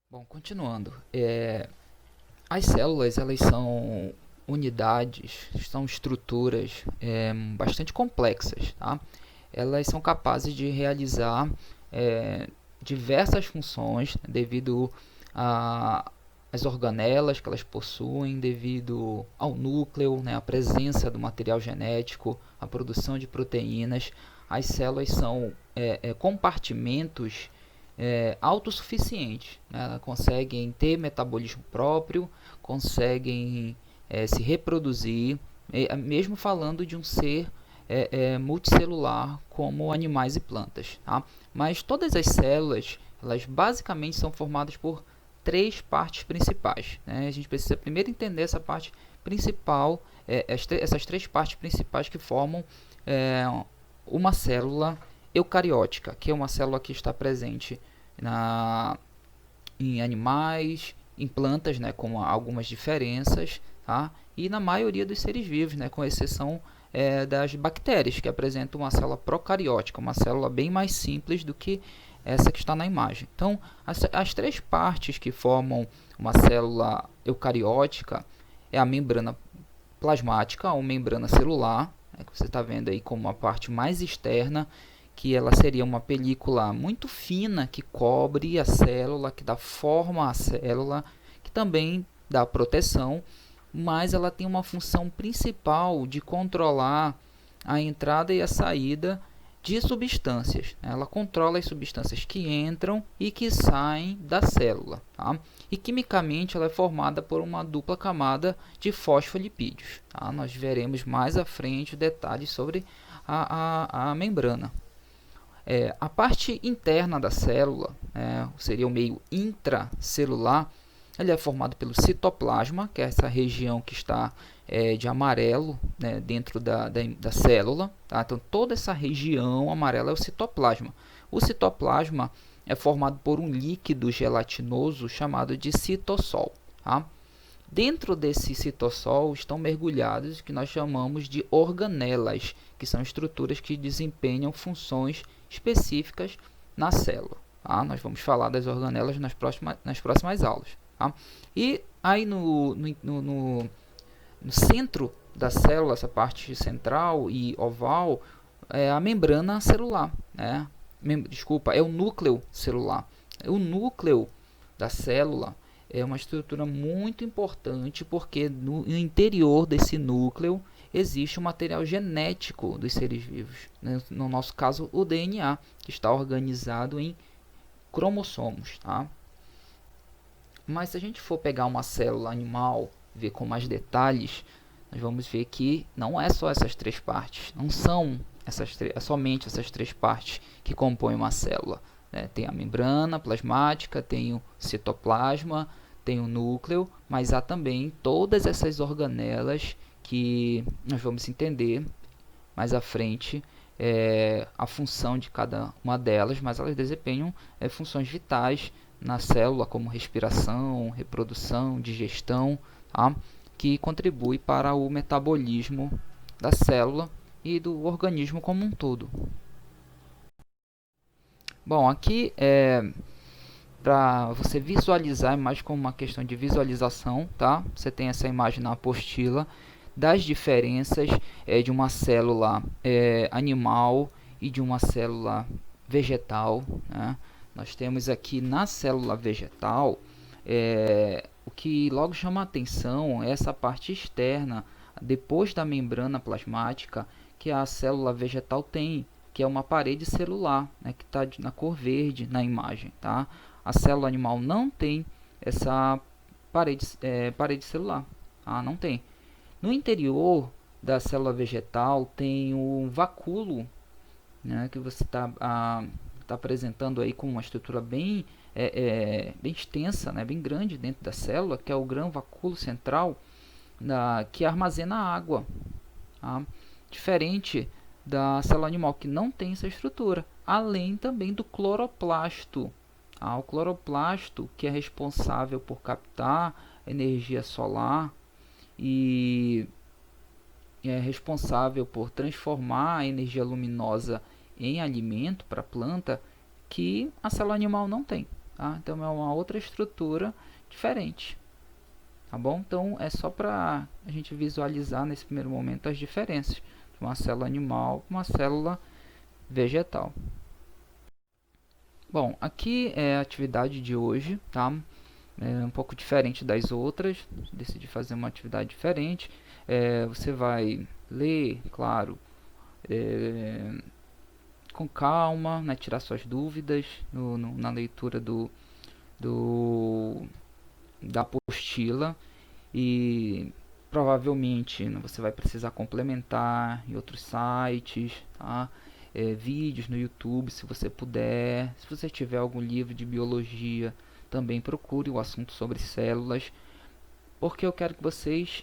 Bom, continuando, as células elas são unidades, são estruturas bastante complexas, tá? Elas são capazes de realizar é, diversas funções devido às organelas que elas possuem, devido ao núcleo, né, à presença do material genético, à produção de proteínas. As células são compartimentos autossuficientes, né? Elas conseguem ter metabolismo próprio, conseguem se reproduzir, mesmo falando de um ser multicelular como animais e plantas, tá? Mas todas as células, elas basicamente são formadas por três partes principais, né? A gente precisa primeiro entender essa parte principal, essas três partes principais que formam é, uma célula eucariótica, que é uma célula que está presente na, em animais, em plantas, né, com algumas diferenças, tá? E na maioria dos seres vivos, né, com exceção das bactérias, que apresentam uma célula procariótica, uma célula bem mais simples do que essa que está na imagem. Então, as três partes que formam uma célula eucariótica é a membrana plasmática ou membrana celular, que você está vendo aí como a parte mais externa, que ela seria uma película muito fina que cobre a célula, que dá forma à célula, que também dá proteção, mas ela tem uma função principal de controlar a entrada e a saída de substâncias. Ela controla as substâncias que entram e que saem da célula, tá? E quimicamente ela é formada por uma dupla camada de fosfolipídios, tá? Nós veremos mais à frente detalhes sobre a membrana. A parte interna da célula, seria o meio intracelular, ele é formado pelo citoplasma, que é essa região que está de amarelo, né, dentro da célula. Tá? Então, toda essa região amarela é o citoplasma. O citoplasma é formado por um líquido gelatinoso chamado de citossol. Tá? Dentro desse citossol estão mergulhados o que nós chamamos de organelas, que são estruturas que desempenham funções específicas na célula. Tá? Nós vamos falar das organelas nas próximas aulas. Tá? E aí no centro da célula, essa parte central e oval, é a membrana celular. Né? Desculpa, é o núcleo celular. O núcleo da célula é uma estrutura muito importante porque no interior desse núcleo existe o material genético dos seres vivos, né? No nosso caso o DNA, que está organizado em cromossomos, tá? Mas se a gente for pegar uma célula animal, ver com mais detalhes, nós vamos ver que não é só essas três partes, não são somente essas três partes que compõem uma célula. Tem a membrana plasmática, tem o citoplasma, tem o núcleo, mas há também todas essas organelas que nós vamos entender mais à frente a função de cada uma delas, mas elas desempenham funções vitais na célula, como respiração, reprodução, digestão, tá? Que contribui para o metabolismo da célula e do organismo como um todo. Bom, aqui para você visualizar, é mais como uma questão de visualização, tá? Você tem essa imagem na apostila das diferenças de uma célula animal e de uma célula vegetal, né? Nós temos aqui na célula vegetal, o que logo chama a atenção é essa parte externa, depois da membrana plasmática, que a célula vegetal tem, que é uma parede celular, né, que está na cor verde na imagem. Tá? A célula animal não tem essa parede celular, tá? Não tem. No interior da célula vegetal tem o vacúolo, né, que você está apresentando aí com uma estrutura bem extensa, né, bem grande dentro da célula, que é o grão vacúolo central, que armazena água. Tá? Diferente da célula animal, que não tem essa estrutura, além também do cloroplasto. O cloroplasto, que é responsável por captar energia solar e é responsável por transformar a energia luminosa em alimento para a planta, que a célula animal não tem. tá? Então é uma outra estrutura diferente, tá bom? Então é só para a gente visualizar nesse primeiro momento as diferenças de uma célula animal com uma célula vegetal. Bom, aqui é a atividade de hoje, tá? É um pouco diferente das outras, decidi fazer uma atividade diferente. Você vai ler, claro, com calma, né, tirar suas dúvidas na leitura da apostila, e provavelmente, né, você vai precisar complementar em outros sites, tá? Vídeos no YouTube, se você puder. Se você tiver algum livro de biologia, também procure o assunto sobre células, porque eu quero que vocês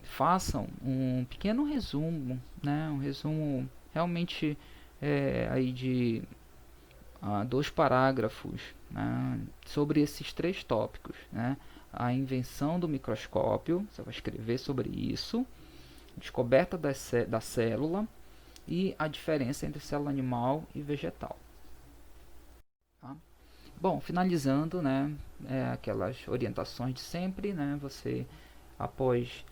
façam um pequeno resumo, né? Um resumo realmente aí de 2 parágrafos, né, sobre esses 3 tópicos, né? A invenção do microscópio, você vai escrever sobre isso, descoberta da célula e a diferença entre célula animal e vegetal. Tá? Bom, finalizando, né, aquelas orientações de sempre, né? Você, após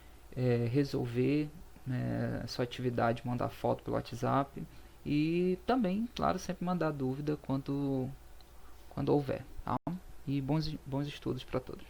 resolver, né, sua atividade, mandar foto pelo WhatsApp, e também, claro, sempre mandar dúvida quando houver, tá? E bons estudos para todos.